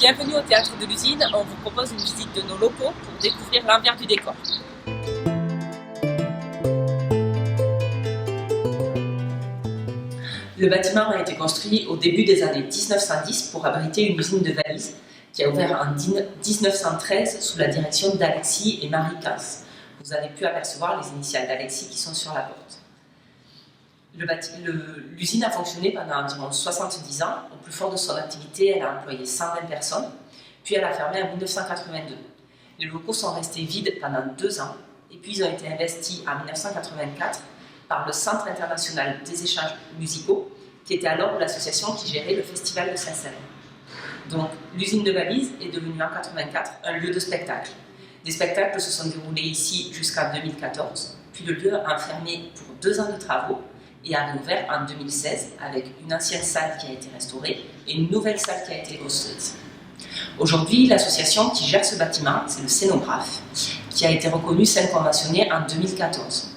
Bienvenue au Théâtre de l'Usine, on vous propose une visite de nos locaux pour découvrir l'envers du décor. Le bâtiment a été construit au début des années 1910 pour abriter une usine de valises qui a ouvert en 1913 sous la direction d'Alexis et Marie Casse. Vous avez pu apercevoir les initiales d'Alexis qui sont sur la porte. L'usine a fonctionné pendant environ 70 ans. Au plus fort de son activité, elle a employé 120 personnes, puis elle a fermé en 1982. Les locaux sont restés vides pendant 2 ans, et puis ils ont été investis en 1984 par le Centre international des échanges musicaux, qui était alors l'association qui gérait le festival de Saint-Célèbre. Donc l'usine de valises est devenue en 1984 un lieu de spectacle. Des spectacles se sont déroulés ici jusqu'en 2014, puis le lieu a fermé pour 2 ans de travaux, et a réouvert en 2016 avec une ancienne salle qui a été restaurée et une nouvelle salle qui a été construite. Aujourd'hui, l'association qui gère ce bâtiment, c'est le Scénographe, qui a été reconnu scène conventionnée en 2014.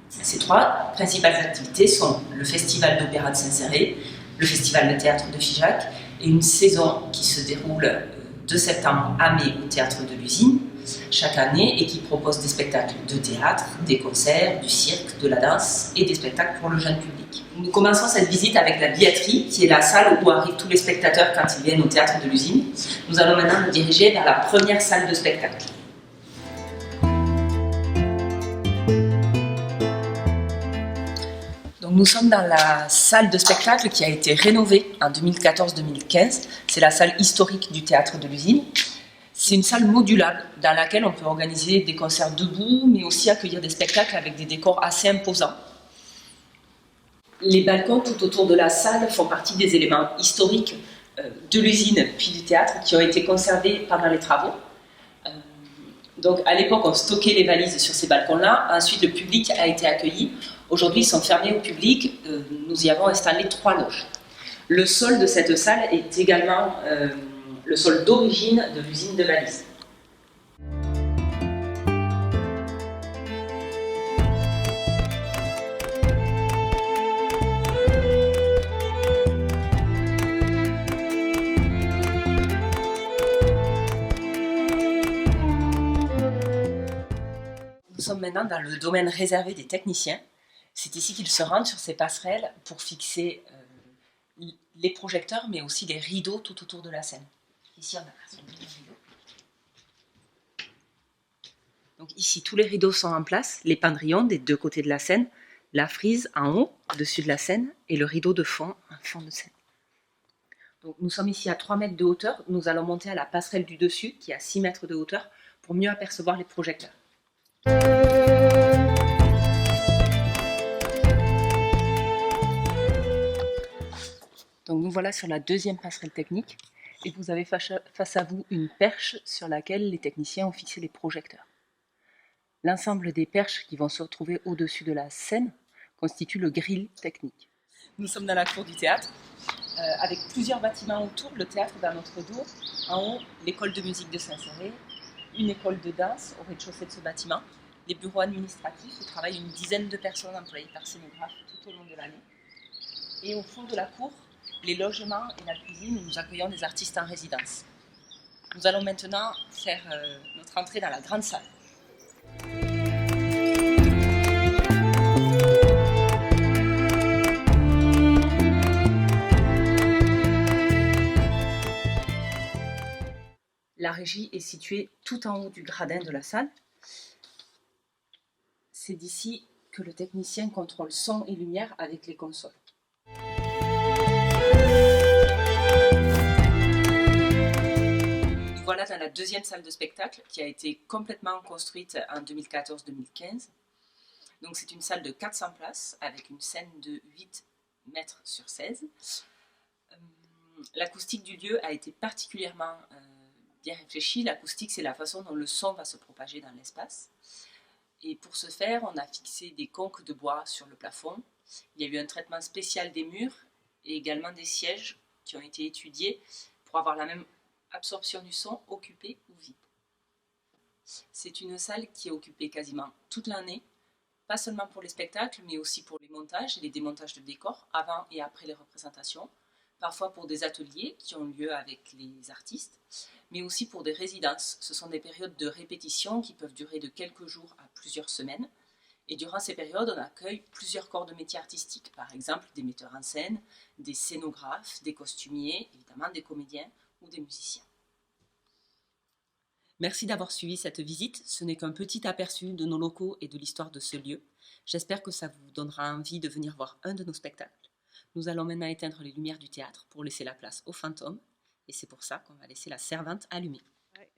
Ces 3 principales activités sont le Festival d'Opéra de Saint-Céré, le Festival de Théâtre de Figeac et une saison qui se déroule de septembre à mai au Théâtre de l'Usine chaque année et qui propose des spectacles de théâtre, des concerts, du cirque, de la danse et des spectacles pour le jeune public. Nous commençons cette visite avec la billetterie, qui est la salle où arrivent tous les spectateurs quand ils viennent au Théâtre de l'Usine. Nous allons maintenant nous diriger vers la première salle de spectacle. Donc nous sommes dans la salle de spectacle qui a été rénovée en 2014-2015. C'est la salle historique du Théâtre de l'Usine. C'est une salle modulable dans laquelle on peut organiser des concerts debout, mais aussi accueillir des spectacles avec des décors assez imposants. Les balcons tout autour de la salle font partie des éléments historiques de l'usine puis du théâtre qui ont été conservés pendant les travaux. Donc à l'époque, on stockait les valises sur ces balcons-là. Ensuite, le public a été accueilli. Aujourd'hui, ils sont fermés au public. Nous y avons installé 3 loges. Le sol de cette salle est également le sol d'origine de l'usine de valises. Nous sommes maintenant dans le domaine réservé des techniciens. C'est ici qu'ils se rendent sur ces passerelles pour fixer les projecteurs, mais aussi des rideaux tout autour de la scène. Ici, on a un rideau. Donc ici, tous les rideaux sont en place, les pendrillons des 2 côtés de la scène, la frise en haut, au-dessus de la scène, et le rideau de fond, en fond de scène. Donc nous sommes ici à 3 mètres de hauteur. Nous allons monter à la passerelle du dessus, qui est à 6 mètres de hauteur, pour mieux apercevoir les projecteurs. Donc nous voilà sur la 2e passerelle technique et vous avez face à vous une perche sur laquelle les techniciens ont fixé les projecteurs. L'ensemble des perches qui vont se retrouver au-dessus de la scène constitue le grill technique. Nous sommes dans la cour du théâtre avec plusieurs bâtiments autour, le théâtre dans notre dos, en haut l'école de musique de Saint-Céré, une école de danse au rez-de-chaussée de ce bâtiment, les bureaux administratifs où travaillent une dizaine de personnes employées par Scénographe tout au long de l'année. Et au fond de la cour, les logements et la cuisine où nous accueillons des artistes en résidence. Nous allons maintenant faire notre entrée dans la grande salle. La régie est située tout en haut du gradin de la salle. C'est d'ici que le technicien contrôle son et lumière avec les consoles. Voilà dans la 2e salle de spectacle qui a été complètement construite en 2014-2015. Donc c'est une salle de 400 places avec une scène de 8 mètres sur 16. L'acoustique du lieu a été particulièrement bien réfléchie. L'acoustique, c'est la façon dont le son va se propager dans l'espace. Et pour ce faire, on a fixé des conques de bois sur le plafond. Il y a eu un traitement spécial des murs et également des sièges qui ont été étudiés pour avoir la même absorption du son, occupé ou vide. C'est une salle qui est occupée quasiment toute l'année, pas seulement pour les spectacles, mais aussi pour les montages et les démontages de décors, avant et après les représentations, parfois pour des ateliers qui ont lieu avec les artistes, mais aussi pour des résidences. Ce sont des périodes de répétition qui peuvent durer de quelques jours à plusieurs semaines. Et durant ces périodes, on accueille plusieurs corps de métiers artistiques, par exemple des metteurs en scène, des scénographes, des costumiers, évidemment des comédiens ou des musiciens. Merci d'avoir suivi cette visite. Ce n'est qu'un petit aperçu de nos locaux et de l'histoire de ce lieu. J'espère que ça vous donnera envie de venir voir un de nos spectacles. Nous allons maintenant éteindre les lumières du théâtre pour laisser la place aux fantômes. Et c'est pour ça qu'on va laisser la servante allumée. Ouais.